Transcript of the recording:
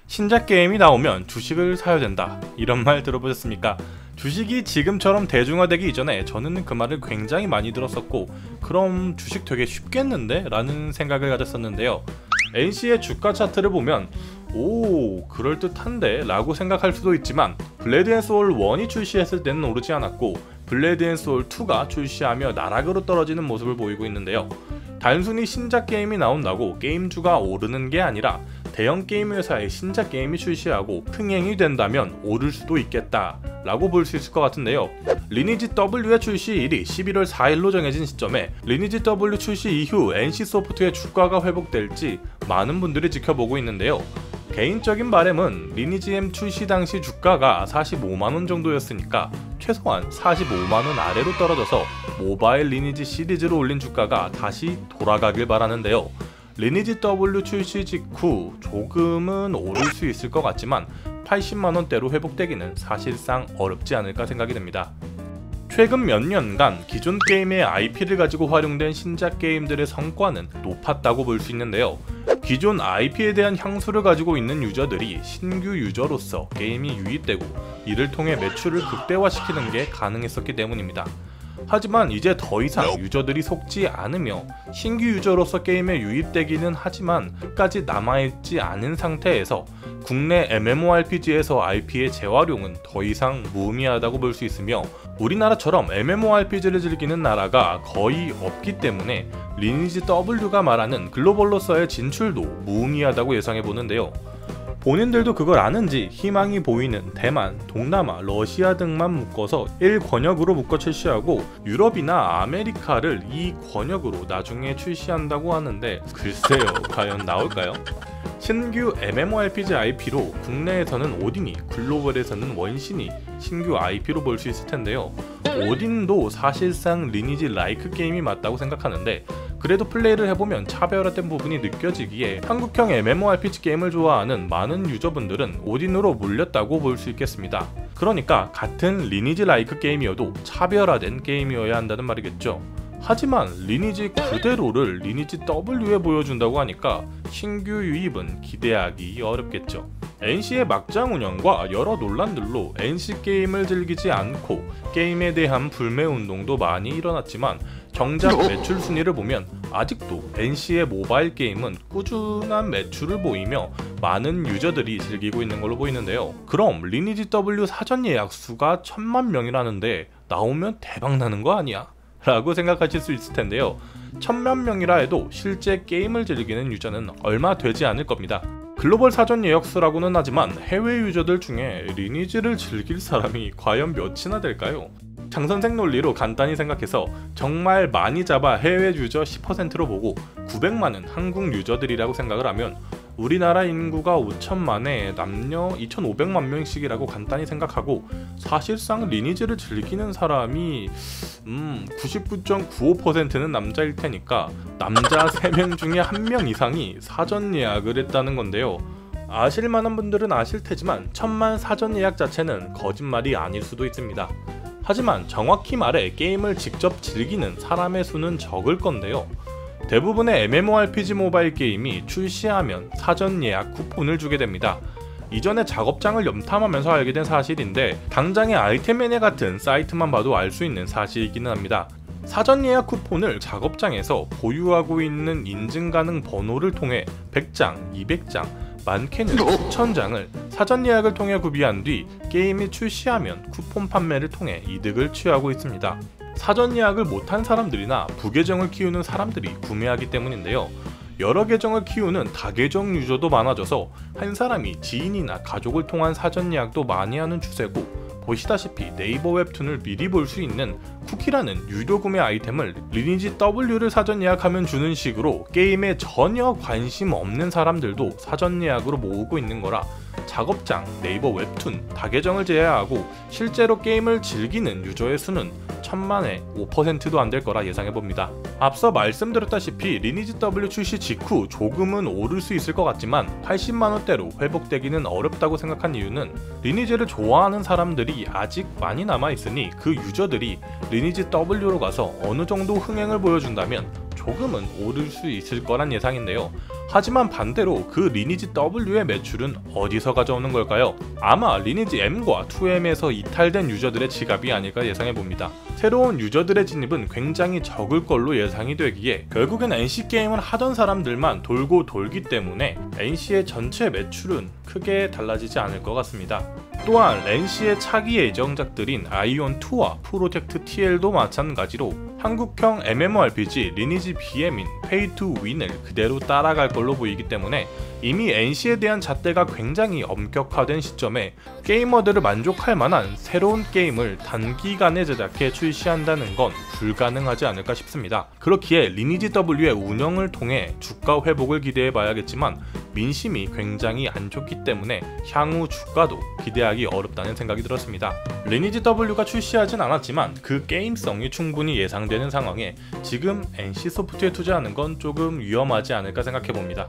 신작 게임이 나오면 주식을 사야 된다, 이런 말 들어보셨습니까? 주식이 지금처럼 대중화되기 이전에 저는 그 말을 굉장히 많이 들었었고, 그럼 주식 되게 쉽겠는데? 라는 생각을 가졌었는데요. NC의 주가 차트를 보면 오, 그럴듯한데? 라고 생각할 수도 있지만, 블레이드 앤 소울 1이 출시했을 때는 오르지 않았고 블레이드 앤 소울 2가 출시하며 나락으로 떨어지는 모습을 보이고 있는데요. 단순히 신작 게임이 나온다고 게임주가 오르는 게 아니라 대형 게임 회사의 신작 게임이 출시하고 흥행이 된다면 오를 수도 있겠다 라고 볼 수 있을 것 같은데요. 리니지 W의 출시일이 11월 4일로 정해진 시점에 리니지 W 출시 이후 NC소프트의 주가가 회복될지 많은 분들이 지켜보고 있는데요. 개인적인 바람은 리니지 M 출시 당시 주가가 45만원 정도였으니까 최소한 45만원 아래로 떨어져서 모바일 리니지 시리즈로 올린 주가가 다시 돌아가길 바라는데요. 리니지 W 출시 직후 조금은 오를 수 있을 것 같지만 80만원대로 회복되기는 사실상 어렵지 않을까 생각이 됩니다. 최근 몇 년간 기존 게임의 IP를 가지고 활용된 신작 게임들의 성과는 높았다고 볼 수 있는데요. 기존 IP에 대한 향수를 가지고 있는 유저들이 신규 유저로서 게임이 유입되고 이를 통해 매출을 극대화시키는 게 가능했었기 때문입니다. 하지만 이제 더 이상 유저들이 속지 않으며 신규 유저로서 게임에 유입되기는 하지만 끝까지 남아있지 않은 상태에서 국내 MMORPG에서 IP의 재활용은 더 이상 무의미하다고 볼 수 있으며, 우리나라처럼 MMORPG를 즐기는 나라가 거의 없기 때문에 리니지 W가 말하는 글로벌로서의 진출도 무의미하다고 예상해보는데요. 본인들도 그걸 아는지 희망이 보이는 대만, 동남아, 러시아 등만 묶어서 1권역으로 묶어 출시하고 유럽이나 아메리카를 2권역으로 나중에 출시한다고 하는데, 글쎄요, 과연 나올까요? 신규 MMORPG IP로 국내에서는 오딘이, 글로벌에서는 원신이 신규 IP로 볼 수 있을 텐데요. 오딘도 사실상 리니지 라이크 게임이 맞다고 생각하는데, 그래도 플레이를 해보면 차별화된 부분이 느껴지기에 한국형 MMORPG 게임을 좋아하는 많은 유저분들은 오딘으로 몰렸다고 볼 수 있겠습니다. 그러니까 같은 리니지 라이크 게임이어도 차별화된 게임이어야 한다는 말이겠죠. 하지만 리니지 그대로를 리니지 W에 보여준다고 하니까 신규 유입은 기대하기 어렵겠죠. NC의 막장 운영과 여러 논란들로 NC 게임을 즐기지 않고 게임에 대한 불매운동도 많이 일어났지만, 정작 매출 순위를 보면 아직도 NC의 모바일 게임은 꾸준한 매출을 보이며 많은 유저들이 즐기고 있는 걸로 보이는데요. 그럼 리니지 W 사전 예약 수가 1000만 명이라는데 나오면 대박나는 거 아니야? 라고 생각하실 수 있을 텐데요. 1000만 명이라 해도 실제 게임을 즐기는 유저는 얼마 되지 않을 겁니다. 글로벌 사전 예약 수라고는 하지만 해외 유저들 중에 리니지를 즐길 사람이 과연 몇이나 될까요? 장선생 논리로 간단히 생각해서 정말 많이 잡아 해외 유저 10%로 보고 900만은 한국 유저들이라고 생각을 하면 우리나라 인구가 5천만에 남녀 2,500만 명씩이라고 간단히 생각하고, 사실상 리니지를 즐기는 사람이 99.95%는 남자일 테니까 남자 3명 중에 1명 이상이 사전 예약을 했다는 건데요. 아실만한 분들은 아실 테지만 1000만 사전 예약 자체는 거짓말이 아닐 수도 있습니다. 하지만 정확히 말해 게임을 직접 즐기는 사람의 수는 적을 건데요. 대부분의 MMORPG 모바일 게임이 출시하면 사전 예약 쿠폰을 주게 됩니다. 이전에 작업장을 염탐하면서 알게 된 사실인데, 당장의 아이템 매니아 같은 사이트만 봐도 알 수 있는 사실이기는 합니다. 사전 예약 쿠폰을 작업장에서 보유하고 있는 인증 가능 번호를 통해 100장, 200장, 많게는 1000장을 사전 예약을 통해 구비한 뒤 게임이 출시하면 쿠폰 판매를 통해 이득을 취하고 있습니다. 사전 예약을 못한 사람들이나 부계정을 키우는 사람들이 구매하기 때문인데요. 여러 계정을 키우는 다계정 유저도 많아져서 한 사람이 지인이나 가족을 통한 사전 예약도 많이 하는 추세고, 보시다시피 네이버 웹툰을 미리 볼 수 있는 쿠키라는 유료 구매 아이템을 리니지 W를 사전 예약하면 주는 식으로 게임에 전혀 관심 없는 사람들도 사전 예약으로 모으고 있는 거라, 작업장, 네이버 웹툰, 다계정을 제외하고 실제로 게임을 즐기는 유저의 수는 1000만의 5%도 안 될 거라 예상해봅니다. 앞서 말씀드렸다시피 리니지 W 출시 직후 조금은 오를 수 있을 것 같지만 80만원대로 회복되기는 어렵다고 생각한 이유는, 리니지를 좋아하는 사람들이 아직 많이 남아있으니 그 유저들이 리니지 W로 가서 어느 정도 흥행을 보여준다면 조금은 오를 수 있을 거란 예상인데요. 하지만 반대로 그 리니지 W의 매출은 어디서 가져오는 걸까요? 아마 리니지 M과 2M에서 이탈된 유저들의 지갑이 아닐까 예상해봅니다. 새로운 유저들의 진입은 굉장히 적을 걸로 예상이 되기에 결국엔 NC게임을 하던 사람들만 돌고 돌기 때문에 NC의 전체 매출은 크게 달라지지 않을 것 같습니다. 또한 NC의 차기 예정작들인 아이온2와 프로젝트 TL도 마찬가지로 한국형 MMORPG 리니지 BM인 Pay to Win을 그대로 따라갈 걸로 보이기 때문에 이미 NC에 대한 잣대가 굉장히 엄격화된 시점에 게이머들을 만족할 만한 새로운 게임을 단기간에 제작해 출시한다는 건 불가능하지 않을까 싶습니다. 그렇기에 리니지 W의 운영을 통해 주가 회복을 기대해 봐야겠지만 민심이 굉장히 안 좋기 때문에 향후 주가도 기대하기 어렵다는 생각이 들었습니다. 리니지 W가 출시하진 않았지만 그 게임성이 충분히 예상되는 상황에 지금 NC소프트에 투자하는 건 조금 위험하지 않을까 생각해봅니다.